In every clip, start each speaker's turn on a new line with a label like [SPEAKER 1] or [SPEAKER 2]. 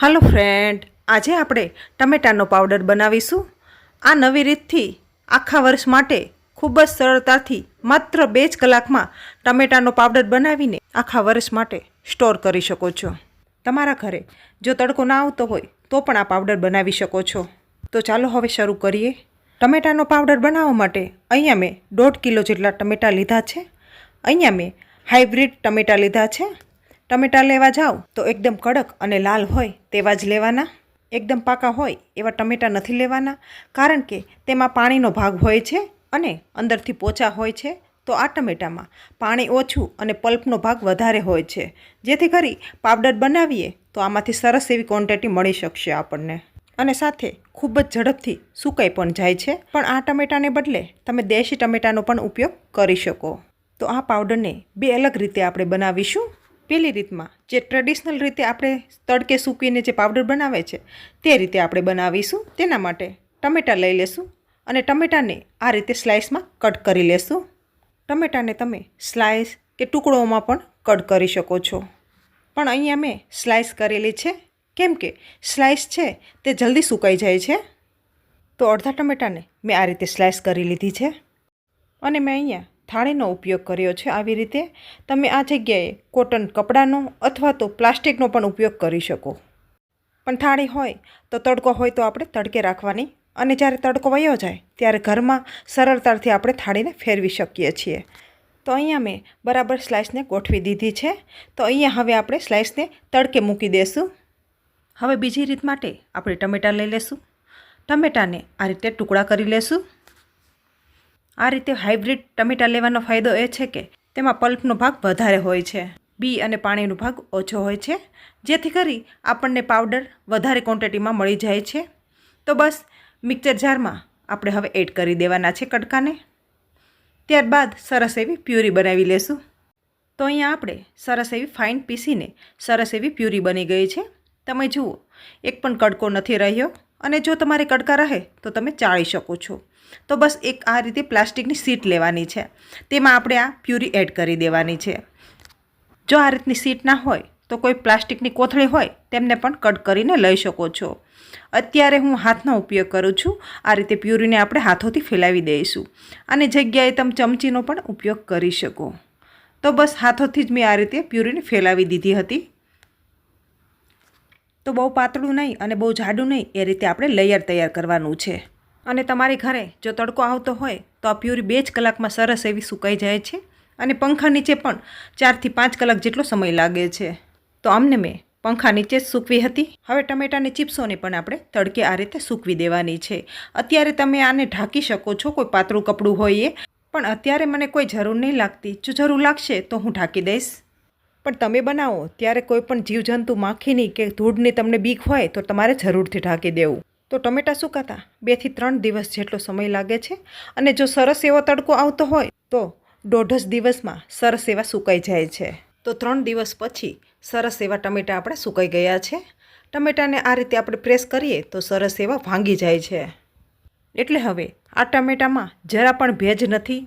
[SPEAKER 1] Hello friend, आज આપણે ટમેટાનો powder બનાવીશું। આ નવી રીતથી આખા વર્ષ માટે ખૂબ જ સરળતાથી માત્ર 2 જ કલાકમાં ટમેટાનો પાવડર બનાવીને આખા વર્ષ માટે સ્ટોર કરી શકો છો। તમારા ઘરે જો તડકો ના આવતો હોય તો પણ આ પાવડર બનાવી શકો છો। તો ચાલો હવે શરૂ કરીએ। ટમેટાનો પાવડર બનાવવા માટે અહીંયા મેં 1.5 કિલો જેટલા ટમેટા લીધા છે। અહીંયા મેં હાઇબ્રિડ ટમેટા લીધા છે। टमेटा लेवा जाओ तो एकदम कड़क अने लाल होय तेवा ज लेवाना। एकदम पाका होय एवा टमेटा नथी लेवाना, कारण के तेमां पाणीनो भाग होय छे अने अंदरथी पोचा होय छे। तो आ टमेटामां पाणी ओछुं अने पल्पनो भाग वधारे होय छे, जेथी करी पावडर बनावीए तो आमांथी सरस एवी क्वोंटिटी मळी शकशे आपणने अने साथे खूब ज झड़पथी सुकाई पण जाय छे। पण आ टमेटाने बदले तमे देशी टमेटानो पण उपयोग करी शको। तो आ पावडरने 2 अलग रीते आपणे बनावीशुं। पहली रीत में जे ट्रेडिशनल रीते आपणे तड़के सूकीने जे पावडर बनावे छे ते रीते आपणे बनावीशुं। तेना माटे टमेटा लई लेशुं अने टमेटाने आ रीते स्लाइस में कट करी लेशुं। टमेटाने तमे स्लाइस के टुकड़ोमां पण कट करी शको छो, पण अहींया मैं स्लाइस करेली छे केम के स्लाइस छे ते जल्दी सुकाई जाय छे। तो अर्धा टमेटाने मैं आ रीते स्लाइस करी लीधी छे अने मैं अहींया थाळीनो उपयोग कर्यो छे। आवी रीते तमे आ जग्याए कॉटन कपडानो अथवा तो प्लास्टिकनो पण उपयोग करी शको। पण थाળી होय तो तड़को होय तो आपणे तड़के राखवानी अने ज्यारे तड़को वयो जाय त्यारे घरमां सरळताथी आपणे थाळीने फेरवी शकीए छीए। तो अहींया मैं बराबर स्लाइसने गोठवी दीधी छे। तो अहींया हवे आपणे स्लाइसने तड़के मूकी देशुं। हवे बीजी रीत माटे आपणे टमेटा लई लेशुं। टमेटाने आ रीते टुकड़ा करी लेशुं। आ रीते हाइब्रिड टमेटा लेवानो फायदो ए छे के तेमां पल्पनो भाग वधारे होय छे, बी अने पाणीनो भाग ओछो होय छे, जेथी करी आपणने पावडर वधारे क्वोंटिटीमां मळी जाय छे। तो बस मिक्सर जारमां आपणे हवे एड करी देवाना छे कटकाने। त्यारबाद सरस एवी प्यूरी बनावी लेशुं। तो अहींया आपणे सरस एवी फाइन पीसीने सरस एवी प्यूरी बनी गई छे। तमे जुओ एक पण कड़को नथी रह्यो अने जो तमारे कड़का रहे तो तमे चाળી शको छो। तो बस एक आ रीते प्लास्टिकनी सीट लेवानी छे, तेमां आपणे आ प्यूरी एड करी देवानी छे। जो आ रीतनी सीट ना होय तो कोई प्लास्टिकनी कोथળી होय तेमने पण कट करीने लई शको छो। अत्यारे हूँ हाथनो उपयोग करूँ छूँ। आ रीते प्यूरीने आपणे हाथोथी फैलावी दईशुं। आनी जग्याए तमे चमचीनो पण उपयोग करी शको। तो बस हाथोथी ज मैं आ रीते प्यूरीने फैलावी दीधी हती। तो बहु पातळुं नहीं अने बहु जाडुं नहीं, ए रीते आपणे लेयर तैयार करवानुं छे। अने तमारी घरे जो तड़को आवतो होय तो आ प्यूरी 2 ज कलाकमां सरस एवी सुकाई जाय छे अने पंखा नीचे पण 4 થી 5 कलाक जेटलो समय लागे छे। तो अमने मैं पंखा नीचे ज सूकवी हती। हवे टमेटानी चीप्सोने पण आपणे तड़के आ रीते सूकवी देवानी छे। अत्यारे तमे आने ढांकी शको छो कोई पातळुं कपडुं होय ए, पण अत्यारे मने कोई जरूर नहीं लागती। जो जरूर लागशे तो हूँ ढांकी दईश। पण तमे बनावो त्यारे कोईपण जीवजंतु माखीनी के धूळनी तमने बीक होय तो तमारे जरूरथी ढांकी देवुं। तो टमेटा सुकाता 2 થી 3 दिवस जेटलो समय लागे छे अने जो सरस एवो तड़को आवतो होय तो 1.5 दिवसमां सरस एवा सुकाई जाय छे। तो 3 दिवस पछी सरस एवा टमेटा आपणे सुकाई गया छे। टमेटाने आ रीते आपणे प्रेस करीए तो सरस एवा भांगी जाय छे। एटले हवे आ टमेटामां जरा पण भेज नथी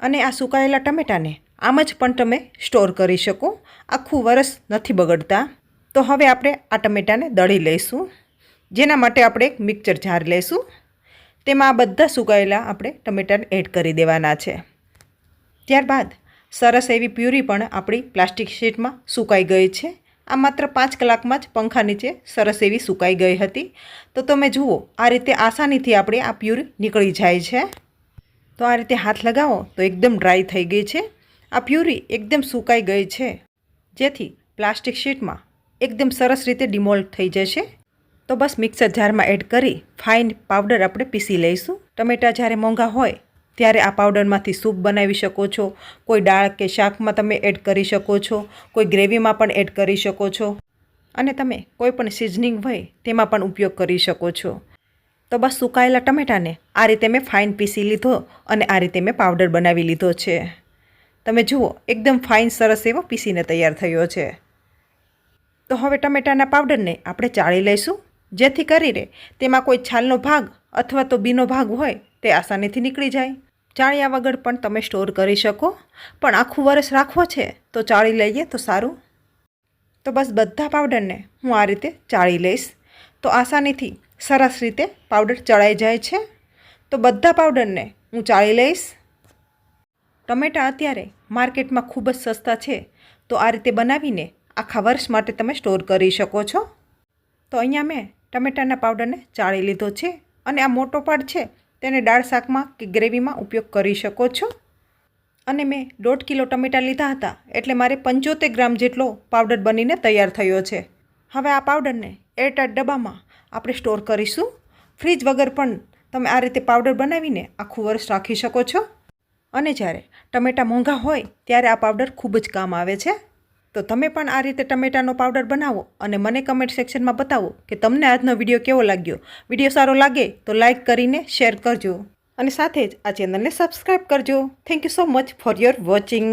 [SPEAKER 1] अने आ सुकायेला टमेटाने आम ज पण तमे स्टोर करी शको। आखुं वरस नथी बगड़ता। तो हवे आपणे आ टमेटाने दળી लईशुं, जेना माटे आपणे एक मिक्सर जार लेशुं। तेमां आ बधा सुकायेला आपणे टमेटाने एड करी देवाना छे। त्यारबाद सरस एवी प्यूरी पण आपणी प्लास्टिक शीटमां सुकाई गई छे। आ मात्र 5 कलाकमां ज पंखा नीचे सरस एवी सुकाई गई हती। तो तमे जुओ आ रीते आसानीथी आपणी आ प्यूरी निकળી જાય છે। तो आ रीते हाथ लगावो तो एकदम ड्राय थई गई छे। आ प्यूरी एकदम सुकाई गई छे, जेथी प्लास्टिक शीटमां एकदम सरस रीते डिमोल्ड थई जशे। तो बस मिक्सर जार में एड करी फाइन पाउडर आपणे पीसी लईशुं। टमेटा ज्यारे मोंघा होय त्यारे आ पाउडर मांथी सूप बनावी शको छो। कोई दाळ के शाक में तमे एड करी शको छो, कोई ग्रेवी में पण एड करी शको छो अने तमे कोई पण सीजनिंग होय तेमां पण उपयोग करी शको छो। तो बस सुकायेला टमेटाने आ रीते मैं फाइन पीसी लीधो अने आ रीते मैं पाउडर बनावी लीधो छे। तमे जुओ एकदम फाइन सरस एवो पीसीने तैयार थयो छे। तो हवे टमेटाना पाउडरने आपणे चाળી लईशुं, जेथी करीने तेमां कोई छालनो भाग अथवा तो बीनो भाग होय ते आसानीथी निकળી जाय। चाळ्या वगर पण तमे स्टोर करी शको, पण आखुं वरस राखवो छे तो चाળી लईए तो सारूं। તો બસ બધા પાવડરને હું આ રીતે ચાળી લઈશ. તો આસાનીથી સરસ રીતે પાવડર ચડાઈ જાય છે. તો બધા પાવડરને હું ચાળી લઈશ. ટમેટાં અત્યારે માર્કેટમાં ખૂબ જ સસ્તા છે, તો આ રીતે બનાવીને આખા વર્ષ માટે તમે સ્ટોર કરી શકો છો. તો અહીંયા મેં ટમેટાના પાવડરને ચાળી લીધો છે અને આ મોટો પાર્ટ છે તેને દાળ શાકમાં કે ગ્રેવીમાં ઉપયોગ કરી શકો છો. અને મેં 1.5 કિલો ટમેટાં લીધા હતા, એટલે મારે 75 ગ્રામ જેટલો પાવડર બનીને તૈયાર થયો છે. હવે આ પાવડરને એરટાઈટ ડબ્બામાં આપણે સ્ટોર કરીશું. ફ્રીજ વગર પણ તમે આ રીતે પાવડર બનાવીને આખું વર્ષ રાખી શકો છો. અને જ્યારે ટમેટાં મોંઘા હોય ત્યારે આ પાવડર ખૂબ જ કામ આવે છે. તો તમે પણ આ રીતે ટમેટાનો પાવડર બનાવો અને મને કમેન્ટ સેક્શનમાં બતાવો કે તમને આજનો વિડીયો કેવો લાગ્યો. વિડીયો સારો લાગે તો લાઇક કરીને શેર કરજો અને સાથે જ આ ચેનલને સબસ્ક્રાઈબ કરજો. Thank you so much for your watching.